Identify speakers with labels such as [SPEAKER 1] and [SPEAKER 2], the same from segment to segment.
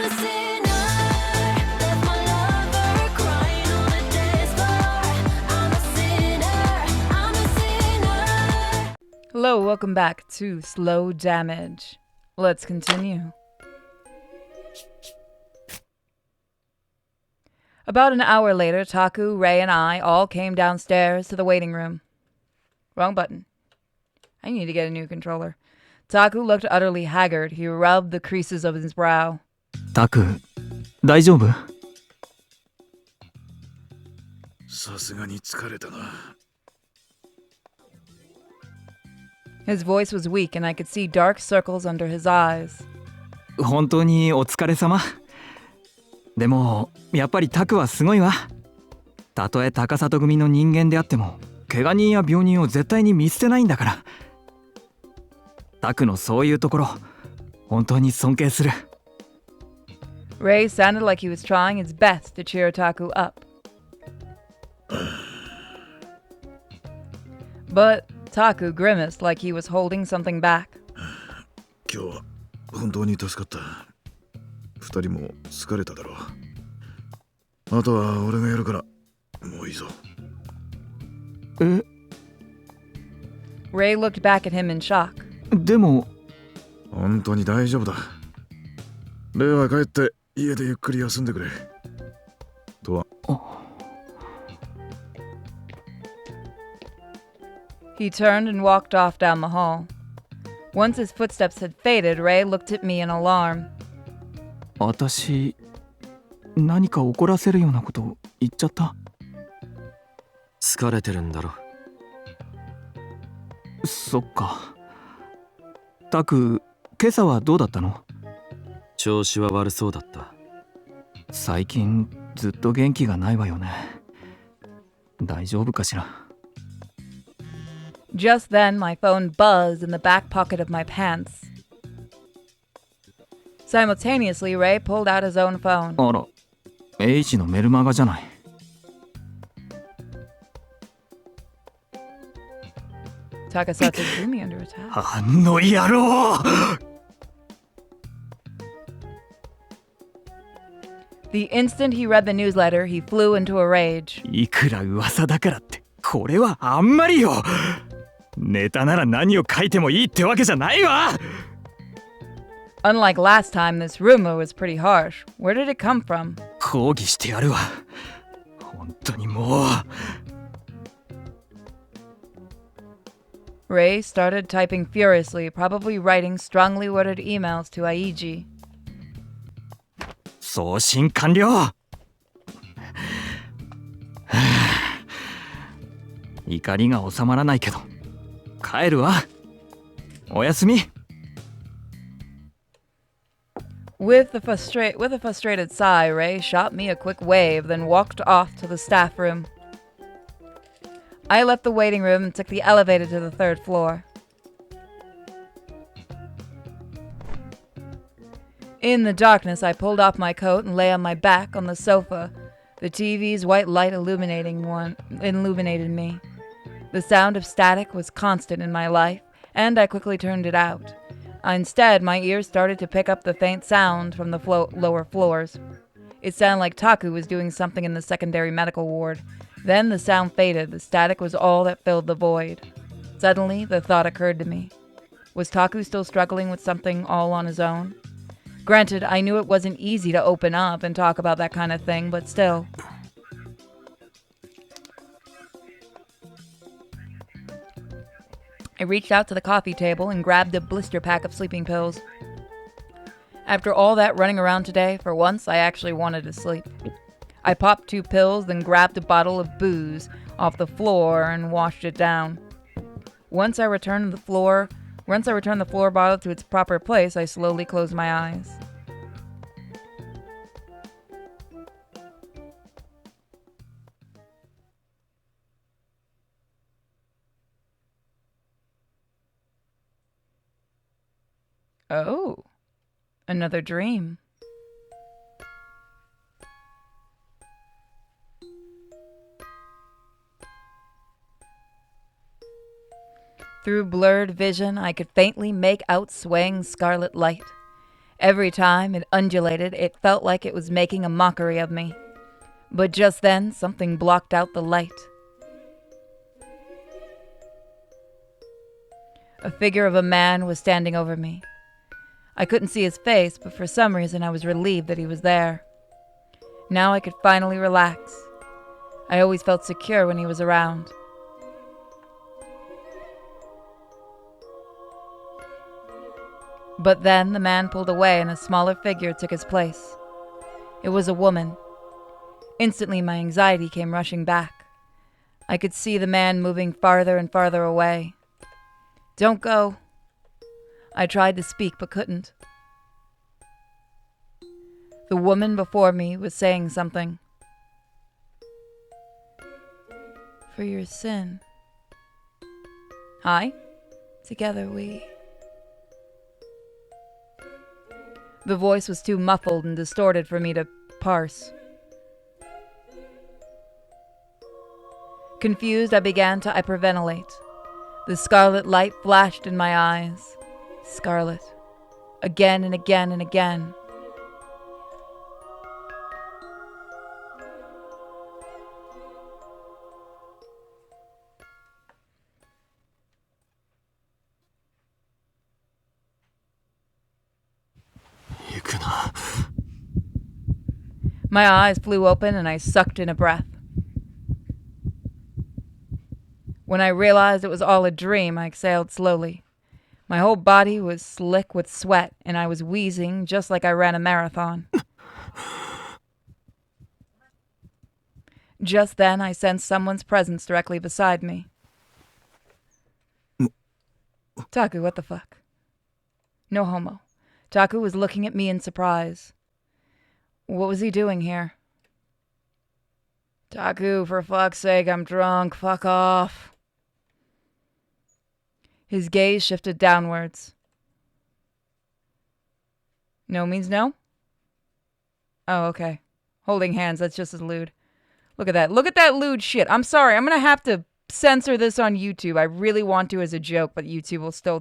[SPEAKER 1] a sinner, left my lover crying on the dance floor. I'm a sinner, I'm a sinner.
[SPEAKER 2] Hello, welcome back to Slow Damage. Let's continue. About an hour later, Taku, Ray, and I all came downstairs to the waiting room. Wrong button. I need to get a new controller. Taku looked utterly haggard. He rubbed the creases of his brow.
[SPEAKER 3] Taku, 大丈夫?
[SPEAKER 4] さすがに疲れたな。
[SPEAKER 2] His voice was weak, and I could see dark circles under his eyes.
[SPEAKER 3] 本当にお疲れ様。でも、やっぱりタクはすごいわ。たとえ高里組の人間であっても、怪我人や病人を絶対に見捨てないんだから。タクのそういうところ、本当に尊敬する。
[SPEAKER 2] Ray sounded like he was trying his best to cheer Taku up. But Taku grimaced like he was holding something back.
[SPEAKER 4] 今日は本当に助かった。二人も疲れただろう。あとは俺がやるから、もういいぞ。
[SPEAKER 3] え？
[SPEAKER 2] Ray looked back at him in shock.
[SPEAKER 3] でも、
[SPEAKER 4] 本当に大丈夫だ。レイは帰って家でゆっくり休んでくれ。とは。
[SPEAKER 2] He turned and walked off down the hall. Once his footsteps had faded, Ray looked at me in alarm.
[SPEAKER 3] 私、何か怒らせるようなこと言っちゃった？
[SPEAKER 5] 疲れてるんだろ。
[SPEAKER 3] そっか。タク、今朝はどうだったの？
[SPEAKER 5] 調子は悪そうだった。
[SPEAKER 3] 最近ずっと元気がないわよね。大丈夫かしら。
[SPEAKER 2] Just then, my phone buzzed in the back pocket of my pants. Simultaneously, Ray pulled out his own phone.
[SPEAKER 3] あら、H のメルマガじゃない。
[SPEAKER 2] Takasatsu threw me under attack.
[SPEAKER 3] あの野郎
[SPEAKER 2] The instant he read the newsletter, he flew into a rage.
[SPEAKER 3] いくら噂だからって、これはあんまりよ。ネタなら何を書いてもいいってわけじゃないわ。
[SPEAKER 2] Unlike last time, this rumor was pretty harsh. Where did it come from?
[SPEAKER 3] 抗議してやるわ。本当にもう。
[SPEAKER 2] Ray started typing furiously, probably writing strongly worded emails to Aiji.
[SPEAKER 3] 送信完了。はあ、怒りが収まらないけど、帰るわ。おやすみ。
[SPEAKER 2] With a frustrated sigh, Ray shot me a quick wave, then walked off to the staff room. I left the waiting room and took the elevator to the third floor. In the darkness, I pulled off my coat and lay on my back on the sofa. The TV's white light illuminated me. The sound of static was constant in my life, and I quickly turned it out. Instead, my ears started to pick up the faint sound from the lower floors. It sounded like Taku was doing something in the secondary medical ward. Then the sound faded. The static was all that filled the void. Suddenly, the thought occurred to me. Was Taku still struggling with something all on his own? Granted, I knew it wasn't easy to open up and talk about that kind of thing, but still. I reached out to the coffee table and grabbed a blister pack of sleeping pills. After all that running around today, for once I actually wanted to sleep. I popped 2 pills, then grabbed a bottle of booze off the floor and washed it down. Once I returned the floor bottle to its proper place, I slowly closed my eyes. Oh, another dream. Through blurred vision, I could faintly make out swaying scarlet light. Every time it undulated, it felt like it was making a mockery of me. But just then, something blocked out the light. A figure of a man was standing over me. I couldn't see his face, but for some reason I was relieved that he was there. Now I could finally relax. I always felt secure when he was around. But then the man pulled away and a smaller figure took his place. It was a woman. Instantly my anxiety came rushing back. I could see the man moving farther and farther away. "Don't go." I tried to speak but couldn't. The woman before me was saying something. "For your sin. Hi. Together we..." The voice was too muffled and distorted for me to parse. Confused, I began to hyperventilate. The scarlet light flashed in my eyes. Scarlet. Again and again and again. My eyes flew open and I sucked in a breath. When I realized it was all a dream, I exhaled slowly. My whole body was slick with sweat and I was wheezing just like I ran a marathon. Just then, I sensed someone's presence directly beside me. Taku, what the fuck? No homo. Taku was looking at me in surprise. What was he doing here? Taku, for fuck's sake, I'm drunk. Fuck off. His gaze shifted downwards. No means no? Oh, okay. Holding hands, that's just as lewd. Look at that. Look at that lewd shit. I'm sorry. I'm going to have to censor this on YouTube. I really want to as a joke, but YouTube will still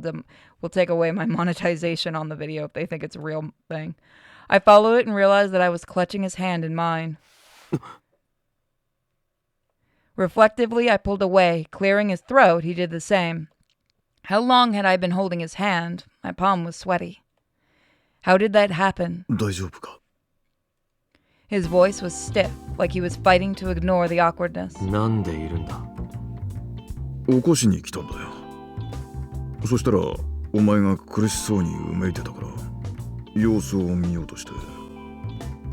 [SPEAKER 2] will take away my monetization on the video if they think it's a real thing. I followed it and realized that I was clutching his hand in mine. Reflectively, I pulled away. Clearing his throat, he did the same. How long had I been holding his hand? My palm was sweaty. How did that happen?
[SPEAKER 4] 大丈夫か?
[SPEAKER 2] His voice was stiff, like he was fighting to ignore the awkwardness.
[SPEAKER 5] なんでいるんだ?
[SPEAKER 4] 起こしに来たんだよ。そしたらお前が苦しそうにうめいてたから様子を見ようとして、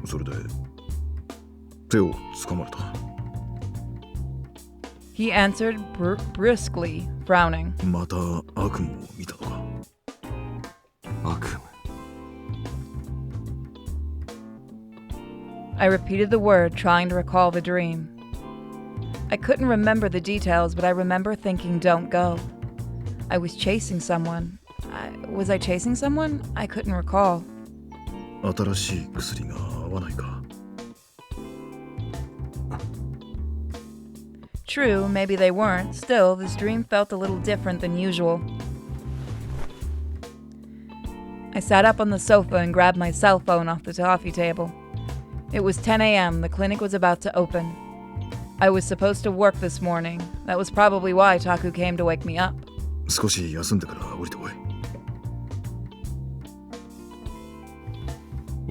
[SPEAKER 4] それで手を掴まれた。
[SPEAKER 2] He answered briskly, frowning.
[SPEAKER 4] また悪夢を見たのか?
[SPEAKER 5] 悪夢.
[SPEAKER 2] I repeated the word, trying to recall the dream. I couldn't remember the details, but I remember thinking, "Don't go." I was chasing someone. Was I chasing someone? I couldn't recall.
[SPEAKER 4] 新しい薬が合わないか?
[SPEAKER 2] True, maybe they weren't. Still, this dream felt a little different than usual. I sat up on the sofa and grabbed my cell phone off the coffee table. It was 10 a.m. The clinic was about to open. I was supposed to work this morning. That was probably why Taku came to wake me up.
[SPEAKER 4] 少し休んでから降りてこい。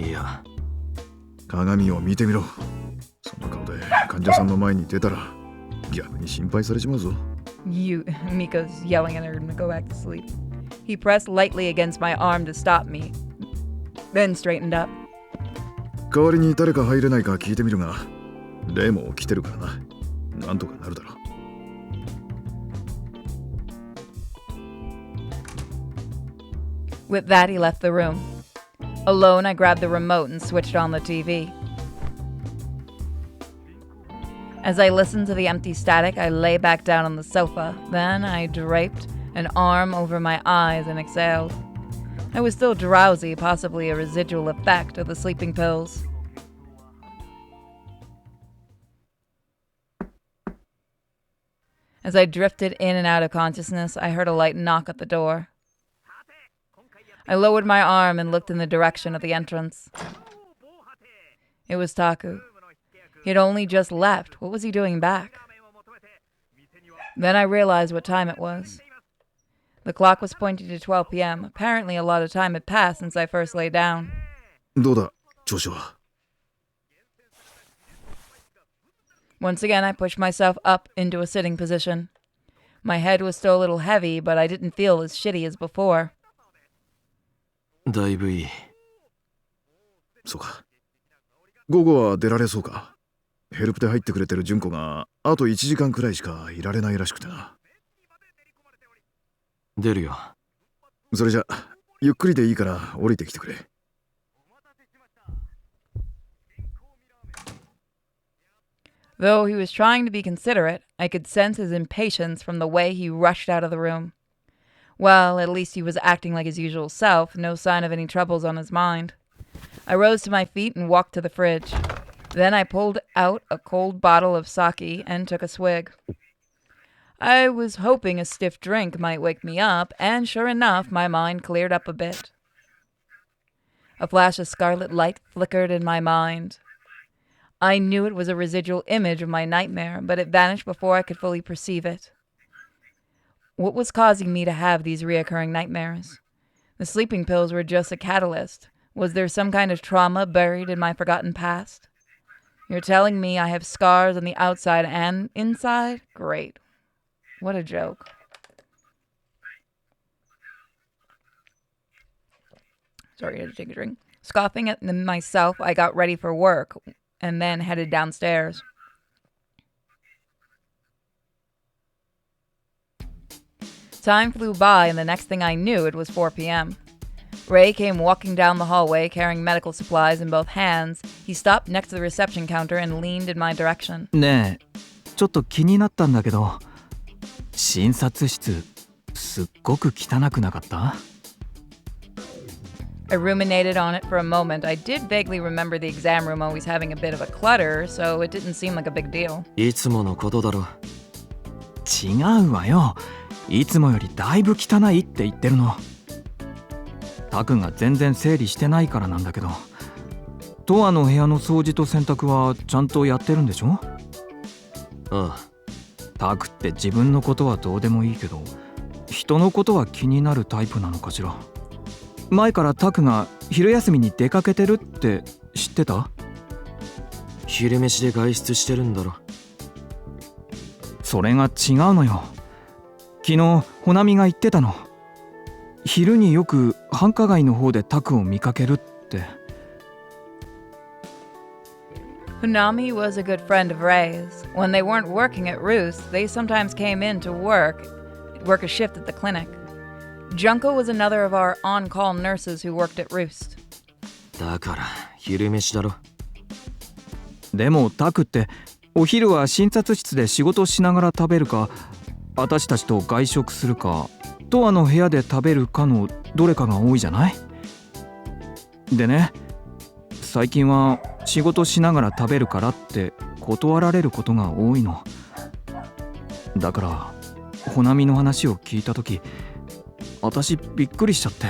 [SPEAKER 5] いや。
[SPEAKER 4] 鏡を見てみろ。その顔で患者さんの前に出たら逆に心配されちまうぞ。
[SPEAKER 2] Miko's yelling at her to go back to sleep. He pressed lightly against my arm to stop me, then straightened up.
[SPEAKER 4] 代わりに誰か入れないか聞いてみるが、例も来てるからな。なんとかなるだろう。
[SPEAKER 2] With that, he left the room. Alone, I grabbed the remote and switched on the TV. As I listened to the empty static, I lay back down on the sofa. Then I draped an arm over my eyes and exhaled. I was still drowsy, possibly a residual effect of the sleeping pills. As I drifted in and out of consciousness, I heard a light knock at the door. I lowered my arm and looked in the direction of the entrance. It was Taku. He had only just left. What was he doing back? Then I realized what time it was. The clock was pointing to 12 p.m. Apparently a lot of time had passed since I first lay down.
[SPEAKER 4] どうだ調子は。
[SPEAKER 2] Once again, I pushed myself up into a sitting position. My head was still a little heavy, but I didn't feel as shitty as before.
[SPEAKER 5] だいぶいい。
[SPEAKER 4] そうか。午後は出られそうか。ヘルプで入ってくれてる純子があと1時間くらいしかいられないらしくてな。
[SPEAKER 5] 出るよ。
[SPEAKER 4] それじゃゆっくりでいいから降りてきてくれ。
[SPEAKER 2] Though he was trying to be considerate, I could sense his impatience from the way he rushed out of the room. Well, at least he was acting like his usual self, no sign of any troubles on his mind. I rose to my feet and walked to the fridge. Then I pulled out a cold bottle of sake and took a swig. I was hoping a stiff drink might wake me up, and sure enough, my mind cleared up a bit. A flash of scarlet light flickered in my mind. I knew it was a residual image of my nightmare, but it vanished before I could fully perceive it. What was causing me to have these reoccurring nightmares? The sleeping pills were just a catalyst. Was there some kind of trauma buried in my forgotten past? You're telling me I have scars on the outside and inside? Great. What a joke. Sorry, I had to take a drink. Scoffing at myself, I got ready for work and then headed downstairs. Time flew by, and the next thing I knew, it was 4 p.m. Ray came walking down the hallway carrying medical supplies in both hands. He stopped next to the reception counter and leaned in my direction.
[SPEAKER 3] ねえ、ちょっと気になったんだけど、診察室すっごく汚くなかった？
[SPEAKER 2] I ruminated on it for a moment. I did vaguely remember the exam room always having a bit of a clutter, so it didn't seem like a big deal.
[SPEAKER 5] いつものことだろ。
[SPEAKER 3] 違うわよ。いつもよりだいぶ汚いって言ってるの。タクが全然整理してないからなんだけど、トアの部屋の掃除と洗濯はちゃんとやってるんでしょ？
[SPEAKER 5] ああ。
[SPEAKER 3] タクって自分のことはどうでもいいけど、人のことは気になるタイプなのかしら。前からタクが昼休みに出かけてるって知ってた？
[SPEAKER 5] 昼飯で外出してるんだろ。
[SPEAKER 3] それが違うのよ。昨日ほなみが言ってたの。昼によく繁華街の方でタクを見かけるって。
[SPEAKER 2] Hunami was a good friend of Ray's. When they weren't working at Roost, they sometimes came in to work a shift at the clinic. Junko was another of our on-call nurses who worked at Roost.
[SPEAKER 5] だから昼飯だろ。
[SPEAKER 3] でもタクってお昼は診察室で仕事しながら食べるか、私たちと外食するか、トアの部屋で食べるかのどれかが多いじゃない？でね、最近は仕事しながら食べるからって断られることが多いの。だからほなみの話を聞いたとき、私びっくりしちゃって。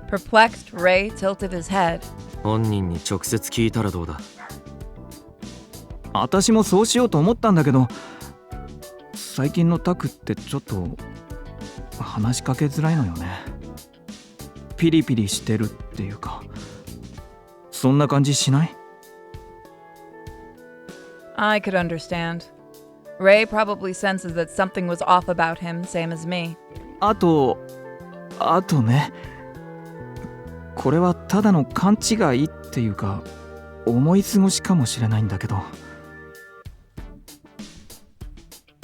[SPEAKER 2] Perplexed, Ray tilted his head.
[SPEAKER 5] 本人に直接聞いたらどうだ？
[SPEAKER 3] 私もそうしようと思ったんだけど、最近のタクってちょっと話しかけづらいのよね。ピリピリしてるっていうか、そんな感じしない？
[SPEAKER 2] I could understand. Ray probably senses that something was off about him, same as me.
[SPEAKER 3] あとね、これはただの勘違いっていうか思い過ごしかもしれないんだけど。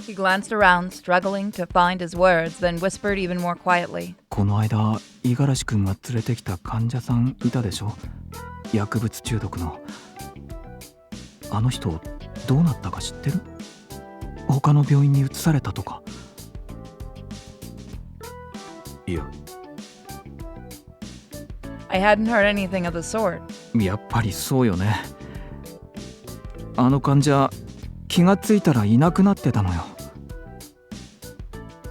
[SPEAKER 2] He glanced around, struggling to find his words, then whispered even more quietly.
[SPEAKER 3] この間五十嵐くんが連れてきた患者さんいたでしょ？薬物中毒の。あの人どうなったか知ってる？他の病院に移されたとか。
[SPEAKER 5] いや。
[SPEAKER 2] I hadn't heard anything of the sort.
[SPEAKER 3] やっぱりそうよね。あの患者気がついたらいなくなってたのよ。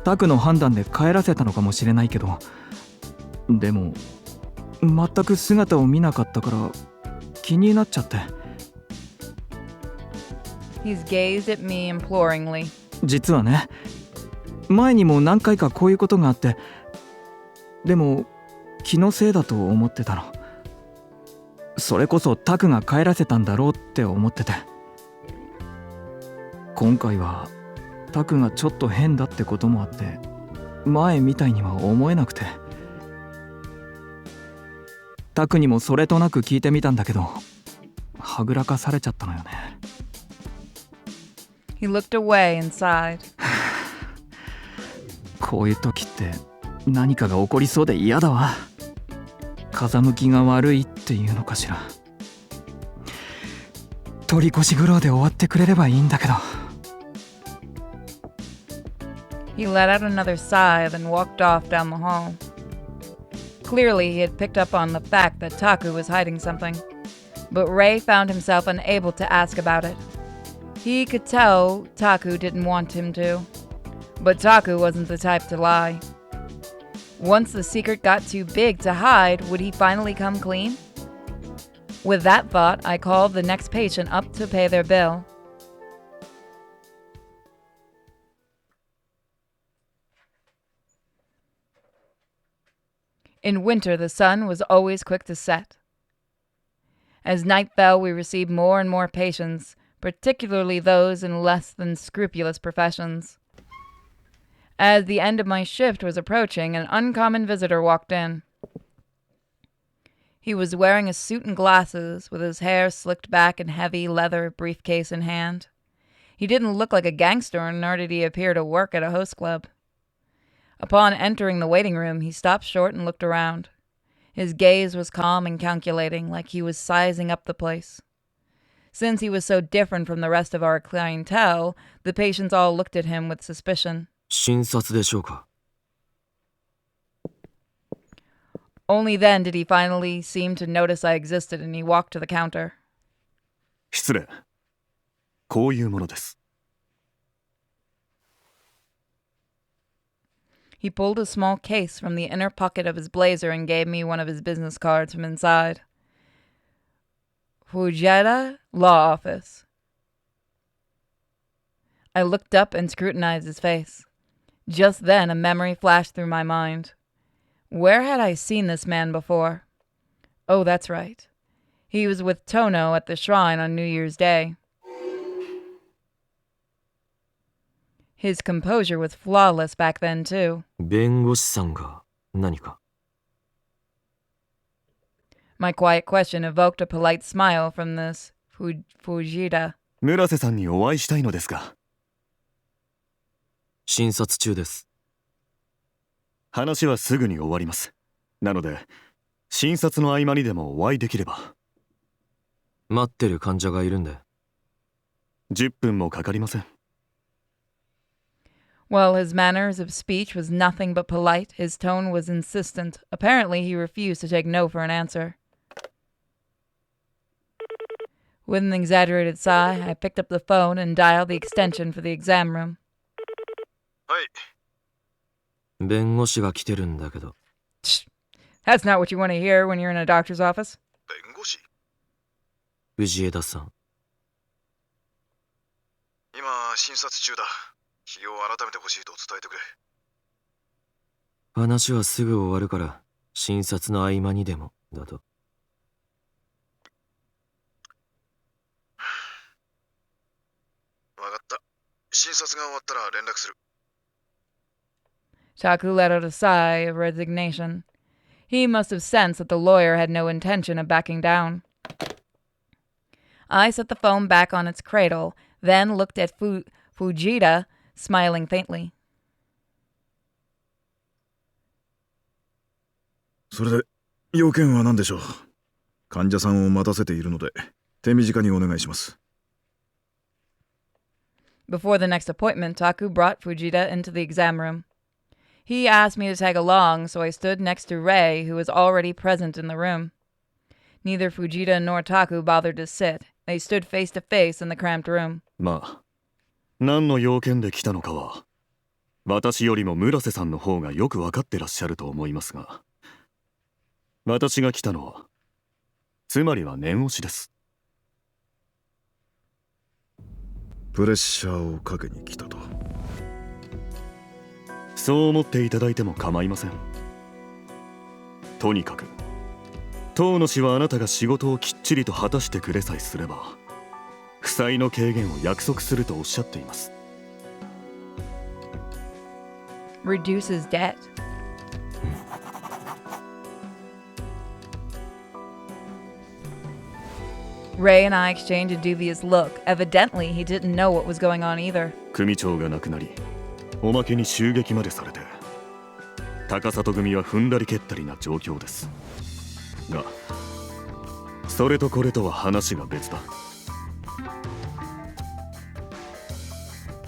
[SPEAKER 3] タクの判断で帰らせたのかもしれないけど、でも全く姿を見なかったから気になっちゃって。
[SPEAKER 2] He's gazed at me imploringly.
[SPEAKER 3] 実はね、前にも何回かこういうことがあって、でも気のせいだと思ってたの。それこそタクが帰らせたんだろうって思ってて、今回はタクがちょっと変だってこともあって前みたいには思えなくて、タクにもそれとなく聞いてみたんだけど、はぐらかされちゃったのよね。
[SPEAKER 2] He looked away and sighed.
[SPEAKER 3] こういう時って何かが起こりそうで嫌だわ。風向きが悪いっていうのかしら。取り越し苦労で終わってくれればいいんだけど。
[SPEAKER 2] He let out another sigh, then walked off down the hall. Clearly, he had picked up on the fact that Taku was hiding something, but Ray found himself unable to ask about it. He could tell Taku didn't want him to, but Taku wasn't the type to lie. Once the secret got too big to hide, would he finally come clean? With that thought, I called the next patient up to pay their bill. In winter, the sun was always quick to set. As night fell, we received more and more patients, particularly those in less than scrupulous professions. As the end of my shift was approaching, an uncommon visitor walked in. He was wearing a suit and glasses, with his hair slicked back and heavy leather briefcase in hand. He didn't look like a gangster, nor did he appear to work at a host club. Upon entering the waiting room, he stopped short and looked around. His gaze was calm and calculating, like he was sizing up the place. Since he was so different from the rest of our clientele, the patients all looked at him with suspicion.
[SPEAKER 5] 診察でしょうか。
[SPEAKER 2] Only then did he finally seem to notice I existed, and he walked to the counter.
[SPEAKER 6] 失礼。こういうものです。
[SPEAKER 2] He pulled a small case from the inner pocket of his blazer and gave me one of his business cards from inside. Fujita Law Office. I looked up and scrutinized his face. Just then a memory flashed through my mind. Where had I seen this man before? Oh, that's right. He was with Tono at the shrine on New Year's Day. His composure was flawless back then, too.
[SPEAKER 5] 弁護士さんが何か。
[SPEAKER 2] My quiet question evoked a polite smile from this Fujita.
[SPEAKER 6] 村瀬さんにお会いしたいのですが。
[SPEAKER 5] 診察中です。
[SPEAKER 6] 話はすぐに終わります。なので、診察の合間にでもお会いできれば。
[SPEAKER 5] 待ってる患者がいるんで。
[SPEAKER 6] 10分もかかりません。
[SPEAKER 2] While his manners of speech was nothing but polite, his tone was insistent. Apparently, he refused to take no for an answer. With an exaggerated sigh, I picked up the phone and dialed the extension for the exam room.
[SPEAKER 4] はい。
[SPEAKER 5] 弁護士が来てるんだけど。
[SPEAKER 2] That's not what you want to hear when you're in a doctor's office.
[SPEAKER 4] 弁護士？
[SPEAKER 5] 藤枝さん。
[SPEAKER 4] 今、診察中だ。日を改めてほしいと伝えてくれ。
[SPEAKER 5] 話はすぐ終わるから、診察の合間にでも、だと。
[SPEAKER 4] わかった。診察が終わったら連絡する。
[SPEAKER 2] Taku let out a sigh of resignation. He must have sensed that the lawyer had no intention of backing down. I set the phone back on its cradle, then looked at Fujita, smiling faintly.
[SPEAKER 4] それで、要件は何でしょう？患者さんを待たせているので、手短にお願いします。
[SPEAKER 2] Before the next appointment, Taku brought Fujita into the exam room. He asked me to tag along, so I stood next to Ray, who was already present in the room. Neither Fujita nor Taku bothered to sit. They stood face to face in the cramped room.
[SPEAKER 6] まあ、何の要件で来たのかは。私よりも村瀬さんの方がよくわかってらっしゃると思いますが、私が来たのは、つまりは念押しです。
[SPEAKER 4] プレッシャーをかけに来たと。
[SPEAKER 6] そう思っていただいても構いません。とにかく当の氏はあなたが仕事をきっちりと果たしてくれさえすれば、負債の軽減を約束するとおっしゃっています。
[SPEAKER 2] Reduces debt. Ray and I exchanged a dubious look. Evidently, he didn't know what was going on either.
[SPEAKER 6] 組長が亡くなり、おまけに襲撃までされて、高里組は踏んだり蹴ったりな状況です。が、それとこれとは話が別だ。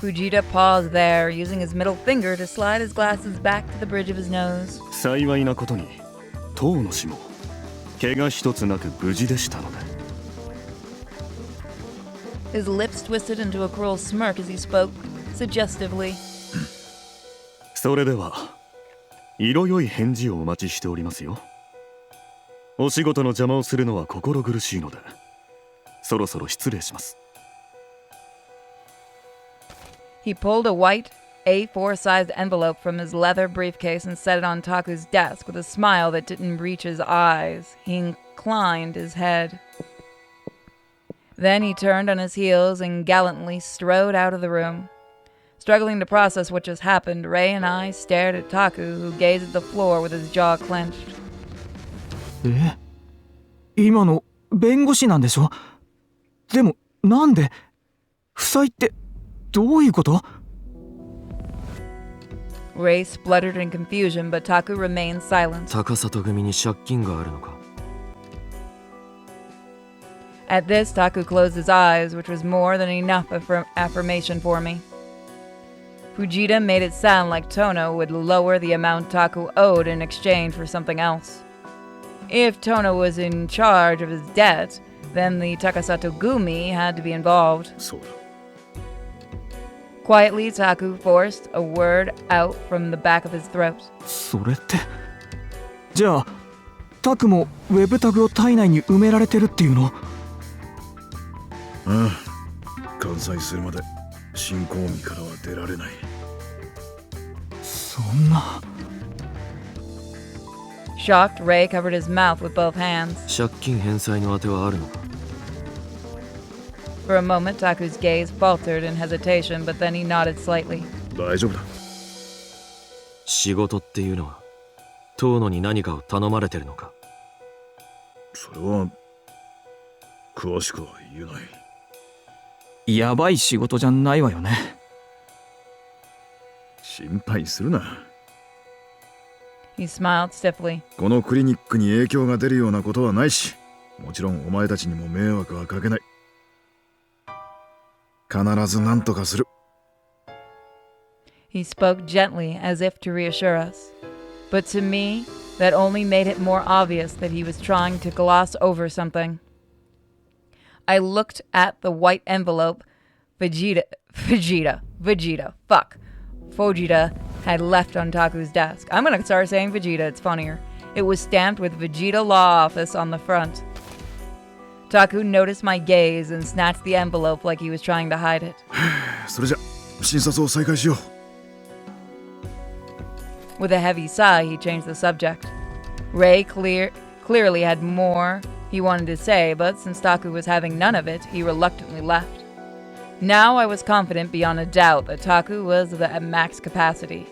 [SPEAKER 2] Fujita paused there, using his middle finger to slide his glasses back to the bridge of his nose.
[SPEAKER 6] 幸いなことに、当の氏も怪我一つなく無事でしたので。
[SPEAKER 2] His lips twisted into a cruel smirk as he spoke, suggestively.
[SPEAKER 6] それでは、色よい返事をお待ちしておりますよ。お仕事の邪魔をするのは心苦しいので、そろそろ失礼します。
[SPEAKER 2] He pulled a white A4-sized envelope from his leather briefcase and set it on Taku's desk with a smile that didn't reach his eyes. He inclined his head. Then he turned on his heels and gallantly strode out of the room. Struggling to process what just happened, Ray and I stared at Taku, who gazed at the floor with his jaw clenched.
[SPEAKER 3] 今の弁護士なんでしょ？でもなんで？負債ってどういうこと？
[SPEAKER 2] Ray spluttered in confusion, but Taku remained silent.
[SPEAKER 5] 高里組に借金があるのか？
[SPEAKER 2] At this, Taku closed his eyes, which was more than enough affirmation for me. Fujita made it sound like Tono would lower the amount Taku owed in exchange for something else. If Tono was in charge of his debt, then the Takasato Gumi had to be involved.
[SPEAKER 4] そうだ。
[SPEAKER 2] Quietly, Taku forced a word out from the back of his throat.
[SPEAKER 3] それって。じゃあ、タクもウェブタグを体内に埋められてるっていうの？
[SPEAKER 4] ああ、完済するまで新興味からは出られない。
[SPEAKER 3] そんな。
[SPEAKER 2] Shocked, Ray covered his mouth with both hands.
[SPEAKER 5] 借金返済の当てはあるのか？
[SPEAKER 2] For a moment, Taku's gaze faltered in hesitation, but then he nodded slightly.
[SPEAKER 4] 大丈夫だ。
[SPEAKER 5] 仕事っていうのは遠野に何かを頼まれてるのか？
[SPEAKER 4] それは詳しくは言えない。
[SPEAKER 3] やばい仕事じゃないわよね。
[SPEAKER 4] 心配するな。
[SPEAKER 2] He smiled stiffly.
[SPEAKER 4] このクリニックに影響が出るようなことはないし、もちろんお前たちにも迷惑はかけない。必ず何とかする。
[SPEAKER 2] He spoke gently, as if to reassure us. But to me, that only made it more obvious that he was trying to gloss over something. I looked at the white envelope Fujita had left on Taku's desk. I'm gonna start saying Vegeta, it's funnier. It was stamped with Vegeta Law Office on the front. Taku noticed my gaze and snatched the envelope like he was trying to hide it.
[SPEAKER 4] それじゃ診察を再開しよう。
[SPEAKER 2] With a heavy sigh, he changed the subject. Ray clearly had more he wanted to say, but since Taku was having none of it, he reluctantly left. Now I was confident beyond a doubt that Taku was at max capacity.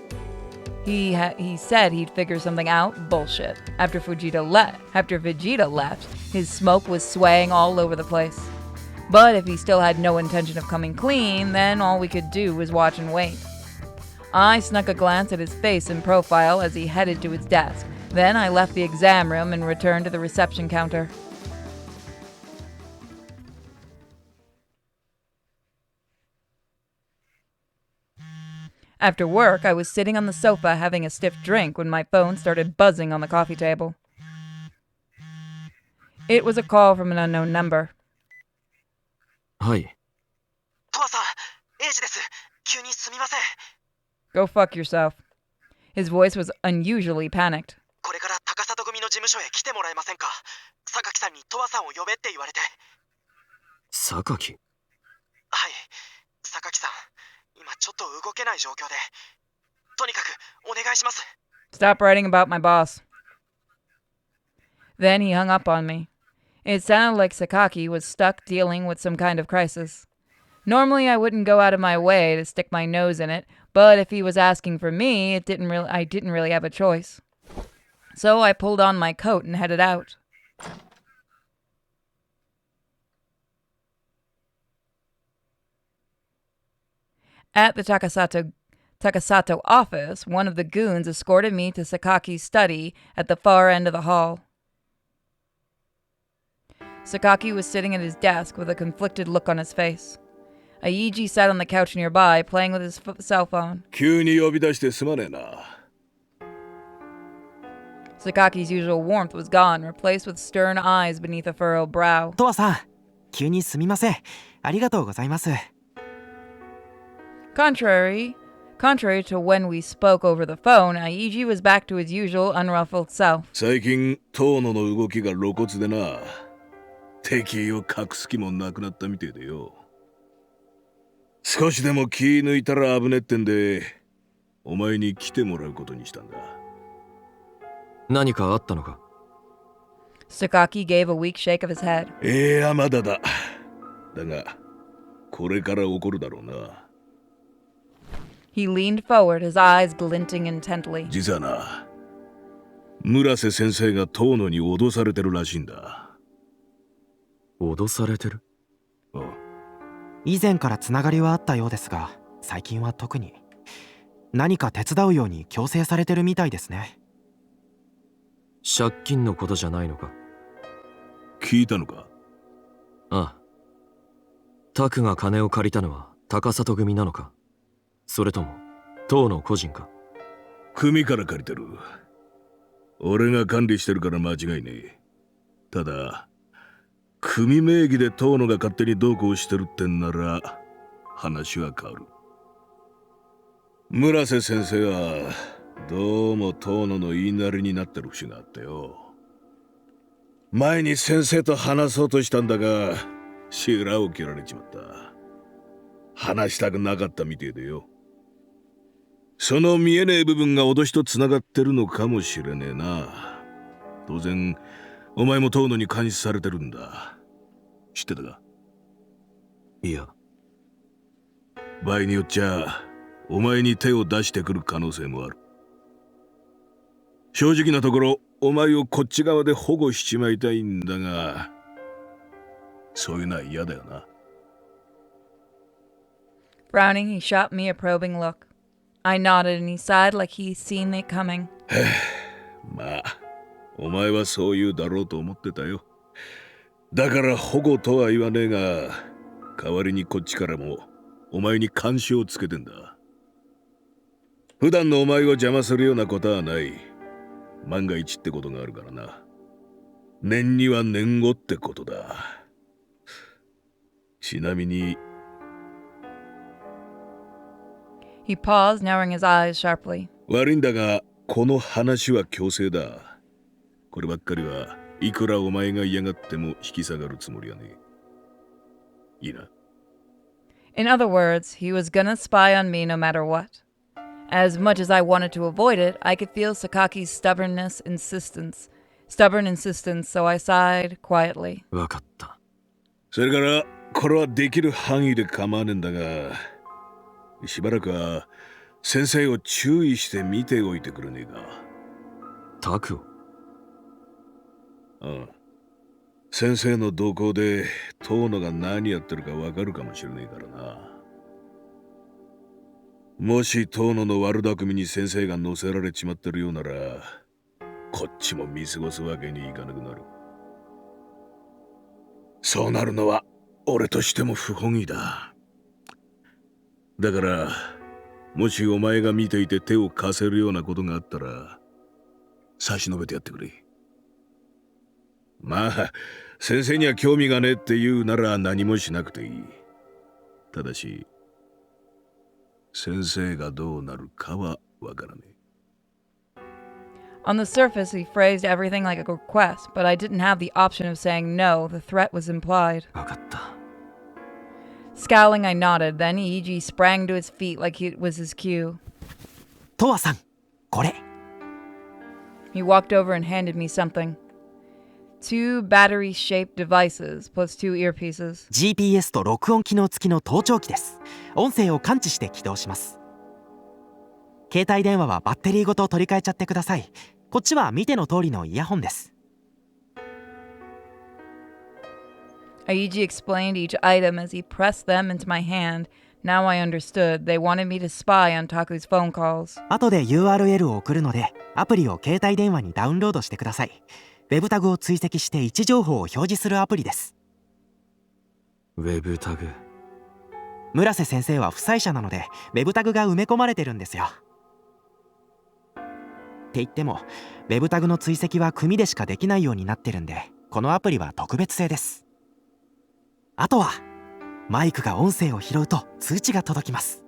[SPEAKER 2] He said he'd figure something out. Bullshit. After Vegeta left, his smoke was swaying all over the place. But if he still had no intention of coming clean, then all we could do was watch and wait. I snuck a glance at his face and profile as he headed to his desk. Then I left the exam room and returned to the reception counter. After work, I was sitting on the sofa having a stiff drink when my phone started buzzing on the coffee table. It was a call from an unknown number.
[SPEAKER 5] はい。
[SPEAKER 7] トアさん、エイジです。急にすみません。
[SPEAKER 2] Go fuck yourself. His voice was unusually panicked.
[SPEAKER 7] これから高里組の事務所へ来てもらえませんか。榊さんにトワさんを呼べって言われて。
[SPEAKER 5] 榊。
[SPEAKER 7] はい、榊さん、今ちょっと動けない状況で。とにかくお願いします。
[SPEAKER 2] Stop writing about my boss. Then he hung up on me. It sounded like Sakaki was stuck dealing with some kind of crisis. Normally, I wouldn't go out of my way to stick my nose in it, but if he was asking for me, I didn't really have a choice. So I pulled on my coat and headed out. At the Takasato office, one of the goons escorted me to Sakaki's study at the far end of the hall. Sakaki was sitting at his desk with a conflicted look on his face. Aiji sat on the couch nearby, playing with his cell phone.
[SPEAKER 4] 急に呼び出してすまねえな。
[SPEAKER 2] Sakaki's usual warmth was gone, replaced with stern eyes beneath a furrowed brow.
[SPEAKER 8] トワさん、急にすみません。ありがとうございます。
[SPEAKER 2] Contrary to when we spoke over the phone, Aiji was back to his usual unruffled self.
[SPEAKER 4] 最近遠野の動きが露骨でな。敵意を隠す気もなくなったみてえでよ。少しでも気抜いたら危ねってんで、お前に来てもらうことにしたんだ。
[SPEAKER 5] 何かあったのか。
[SPEAKER 2] Sakaki gave a weak shake of his head.
[SPEAKER 4] いやまだだ。だがこれから起こるだろうな。
[SPEAKER 2] He leaned forward, his eyes glinting intently.
[SPEAKER 4] 実はな、村瀬先生が遠野に脅されてるらしいんだ。
[SPEAKER 5] 脅されてる？
[SPEAKER 4] ああ、
[SPEAKER 8] 以前からつながりはあったようですが、最近は特に。何か手伝うように強制されてるみたいですね。
[SPEAKER 5] 借金のことじゃないのか？
[SPEAKER 4] 聞いたのか？
[SPEAKER 5] ああ。タクが金を借りたのは高里組なのか？それとも当の個人か？
[SPEAKER 4] 組から借りてる。俺が管理してるから間違いねえ。ただ組名義で遠野が勝手にどうこうしてるってんなら話は変わる。村瀬先生はどうも遠野の言いなりになってる節があってよ。前に先生と話そうとしたんだが白を切られちまった。話したくなかったみてえでよ。その見えねえ部分が脅しとつながってるのかもしれねえな。当然お前も遠野に監視されてるんだ。知ってたか？
[SPEAKER 5] いや。
[SPEAKER 4] 場合によっちゃお前に手を出してくる可能性もある。正直なところお前をこっち側で保護しちまいたいんだが、そういうのは嫌だよな。
[SPEAKER 2] Frowning, he shot me a probing look. I nodded and he sighed like he'd seen it coming.
[SPEAKER 4] まあお前はそう言うだろうと思ってたよ。だから保護とは言わねえが、代わりにこっちからもお前に監視をつけてんだ。普段のお前を邪魔するようなことはない。万が一ってことがあるからな。念には念後ってことだ。ちなみに
[SPEAKER 2] He paused, narrowing his eyes sharply.
[SPEAKER 4] 悪いんだがこの話は強制だ。こればっかりはいくらお前が嫌がっても引き下がるつもりはねえ。いいな。
[SPEAKER 2] In other words, he was gonna spy on me no matter what. As much as I wanted to avoid it, I could feel Sakaki's stubborn insistence, so I sighed quietly.
[SPEAKER 5] わかった。
[SPEAKER 4] それからこれはできる範囲で構わねえんだが、しばらくは先生を注意して見ておいてくれねえか。
[SPEAKER 5] タクを？
[SPEAKER 4] ああ、先生の動向で遠野が何やってるかわかるかもしれねえからな。もし遠野の悪巧みに先生が乗せられちまってるようなら、こっちも見過ごすわけにいかなくなる。そうなるのは俺としても不本意だ。だからもしお前が見ていて手を貸せるようなことがあったら差し伸べてやってくれ。まあ先生には興味がねえって言うなら何もしなくていい。ただし先生がどうなるかはわからねえ。
[SPEAKER 2] On the surface, he phrased everything like a request, but I didn't have the option of saying no. The threat was implied.
[SPEAKER 5] 分かった。
[SPEAKER 2] Scowling, I nodded. Then Eiji sprang to his feet like it was his cue.
[SPEAKER 8] トワさん、これ。
[SPEAKER 2] He walked over and handed me something. 2 battery-shaped devices plus 2 earpieces.
[SPEAKER 8] GPS と録音機能付きの盗聴器です。音声を感知して起動します。携帯電話はバッテリーごと取り替えちゃってください。こっちは見ての通りのイヤホンです。
[SPEAKER 2] Aiji explained each item as he pressed them into my hand. Now I understood. They wanted me to spy on Taku's phone calls.
[SPEAKER 8] 後で URL を送るので、アプリを携帯電話にダウンロードしてください。ウェブタグを追跡して位置情報を表示するアプリです。
[SPEAKER 5] ウェブタグ。
[SPEAKER 8] 村瀬先生は負債者なので、ウェブタグが埋め込まれてるんですよ。って言っても、ウェブタグの追跡は組でしかできないようになってるんで、このアプリは特別製です。あとはマイクが音声を拾うと通知が届きます。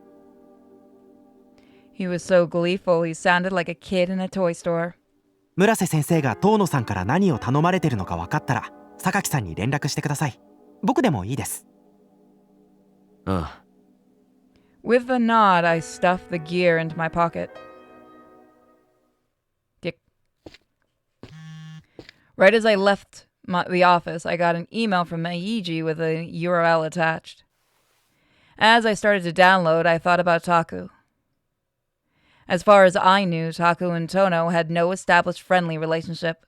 [SPEAKER 2] He was so gleeful, he sounded like a kid in a toy store.
[SPEAKER 8] 村瀬先生が遠野さんから何を頼まれてるのか分かったら、榊さんに連絡してください。僕でもいいです。
[SPEAKER 5] ああ。
[SPEAKER 2] With a nod, I stuffed the gear into my pocket. Dick. Right as I left the office, I got an email from Meiji with a URL attached. As I started to download, I thought about Taku. As far as I knew, Taku and Tono had no established friendly relationship.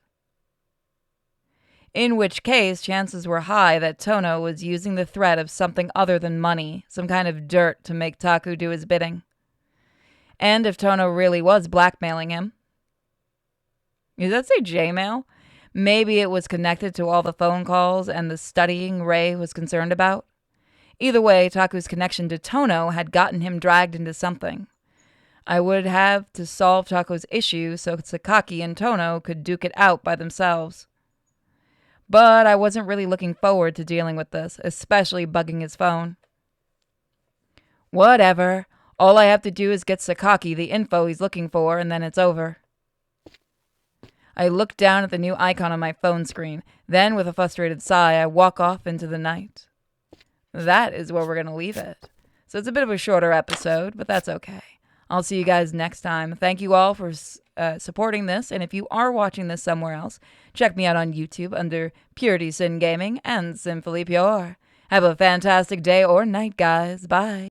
[SPEAKER 2] In which case, chances were high that Tono was using the threat of something other than money, some kind of dirt, to make Taku do his bidding. And if Tono really was blackmailing him... Does that say J-mail? Maybe it was connected to all the phone calls and the studying Ray was concerned about. Either way, Taku's connection to Tono had gotten him dragged into something. I would have to solve Taku's issue so Sakaki and Tono could duke it out by themselves. But I wasn't really looking forward to dealing with this, especially bugging his phone. Whatever. All I have to do is get Sakaki the info he's looking for, and then it's over. I looked down at the new icon on my phone screen. Then, with a frustrated sigh, I walk off into the night. That is where we're going to leave it. So it's a bit of a shorter episode, but that's okay. I'll see you guys next time. Thank you all for supporting this. And if you are watching this somewhere else, check me out on YouTube under Purity Sin Gaming and Sinfully Pure. Have a fantastic day or night, guys. Bye.